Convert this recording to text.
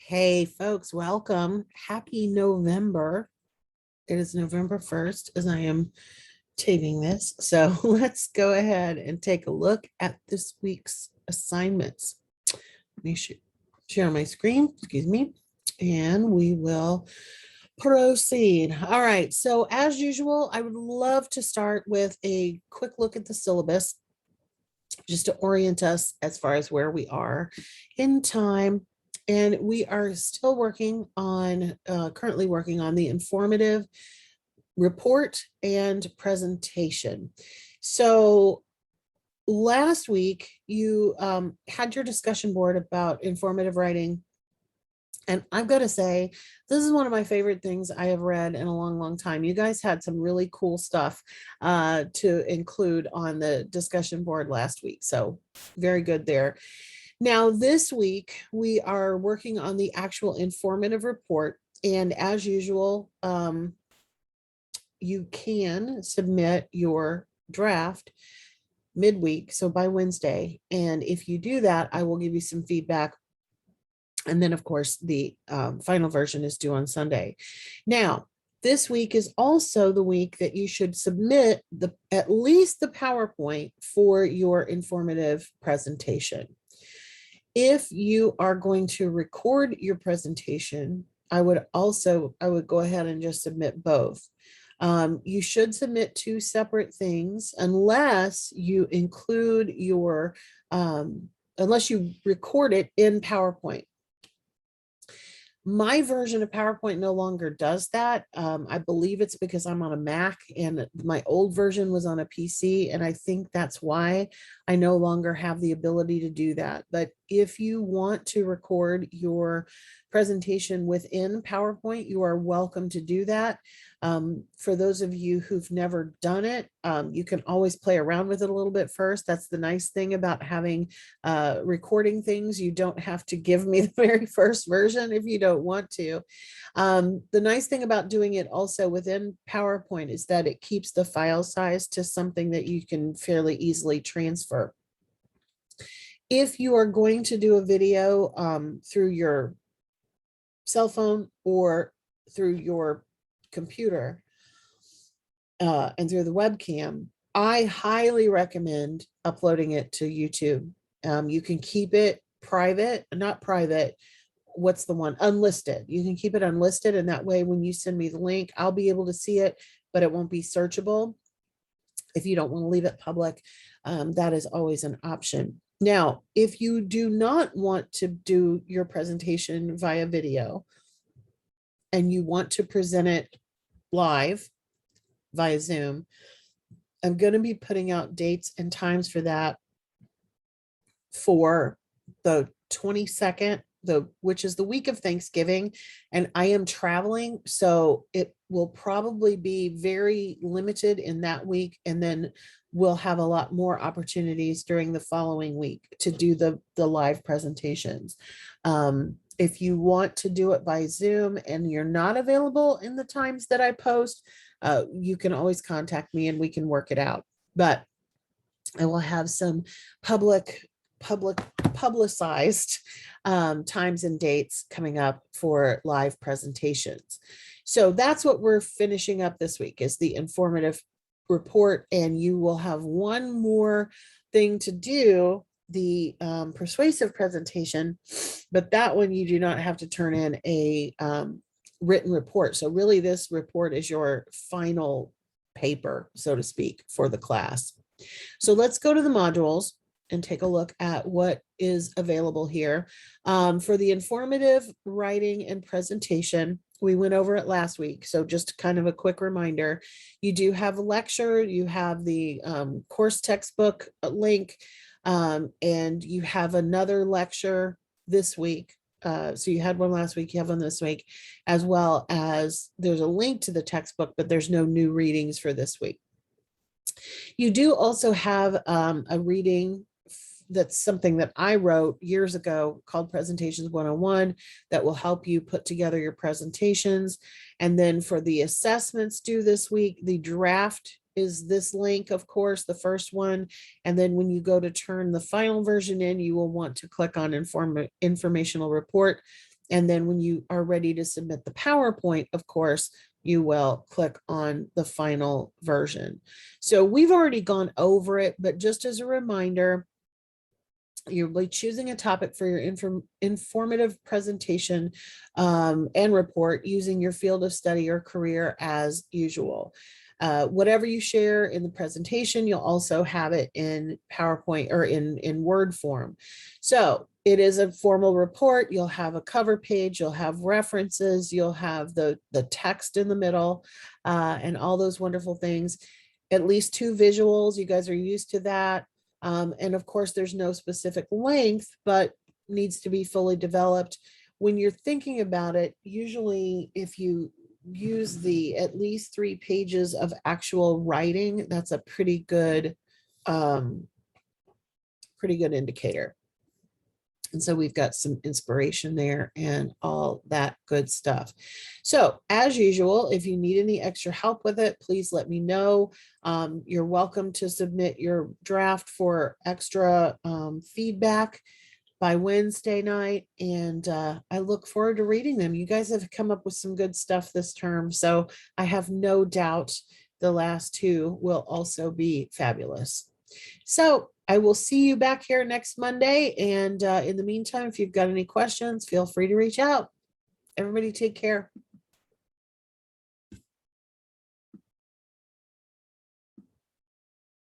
Hey folks, welcome. Happy November. It is November 1st as I am taping this. So let's go ahead and take a look at this week's assignments. Let me share my screen, excuse me, and we will proceed. All right. So as usual, I would love to start with a quick look at the syllabus just to orient us as far as where we are in time. And we are still working on, currently working on the informative report and presentation. So last week you had your discussion board about informative writing. And I've got to say, this is one of my favorite things I have read in a long, long time. You guys had some really cool stuff to include on the discussion board last week. So very good there. Now, this week, we are working on the actual informative report. And as usual, you can submit your draft midweek, so by Wednesday. And if you do that, I will give you some feedback. And then, of course, the final version is due on Sunday. Now, this week is also the week that you should submit at least the PowerPoint for your informative presentation. If you are going to record your presentation, I would go ahead and just submit both. You should submit two separate things unless you include unless you record it in PowerPoint. My version of PowerPoint no longer does that. I believe it's because I'm on a Mac and my old version was on a PC. And I think that's why I no longer have the ability to do that. But if you want to record your presentation within PowerPoint, you are welcome to do that. For those of you who've never done it, you can always play around with it a little bit first. That's the nice thing about having recording things. You don't have to give me the very first version if you don't want to. The nice thing about doing it also within PowerPoint is that it keeps the file size to something that you can fairly easily transfer. If you are going to do a video through your cell phone or through your computer and through the webcam, I highly recommend uploading it to YouTube. You can keep it private, not private. What's the one? Unlisted. You can keep it unlisted. And that way, when you send me the link, I'll be able to see it, but it won't be searchable. If you don't want to leave it public, that is always an option. Now, if you do not want to do your presentation via video and you want to present it live via Zoom, I'm going to be putting out dates and times for that for the 22nd, which is the week of Thanksgiving, and I am traveling, so it will probably be very limited in that week, and then we'll have a lot more opportunities during the following week to do the live presentations. If you want to do it by Zoom and you're not available in the times that I post, you can always contact me and we can work it out. But I will have some publicized times and dates coming up for live presentations. So that's what we're finishing up this week is the informative report, and you will have one more thing to do, the persuasive presentation, but that one you do not have to turn in a written report. So really this report is your final paper, so to speak, for the class. So let's go to the modules and take a look at what is available here. For the informative writing and presentation, we went over it last week. So just kind of a quick reminder, you do have a lecture, you have the course textbook link, and you have another lecture this week. So you had one last week, you have one this week, as well as there's a link to the textbook, but there's no new readings for this week. You do also have a reading that's something that I wrote years ago called Presentations 101 that will help you put together your presentations. And then for the assessments due this week, the draft is this link, of course, the first one. And then when you go to turn the final version in, you will want to click on informational report. And then when you are ready to submit the PowerPoint, of course, you will click on the final version. So we've already gone over it, but just as a reminder, you'll be choosing a topic for your informative presentation and report using your field of study or career as usual. Whatever you share in the presentation, you'll also have it in PowerPoint or in Word form. So it is a formal report. You'll have a cover page, you'll have references, you'll have the text in the middle, and all those wonderful things. At least 2 visuals. You guys are used to that. And of course, there's no specific length, but needs to be fully developed. When you're thinking about it, usually if you use the at least 3 pages of actual writing, that's a pretty good indicator. And so we've got some inspiration there and all that good stuff. So as usual, if you need any extra help with it, please let me know. You're welcome to submit your draft for extra feedback by Wednesday night. And I look forward to reading them. You guys have come up with some good stuff this term. So I have no doubt the last 2 will also be fabulous. So I will see you back here next Monday. And in the meantime, if you've got any questions, feel free to reach out. Everybody take care.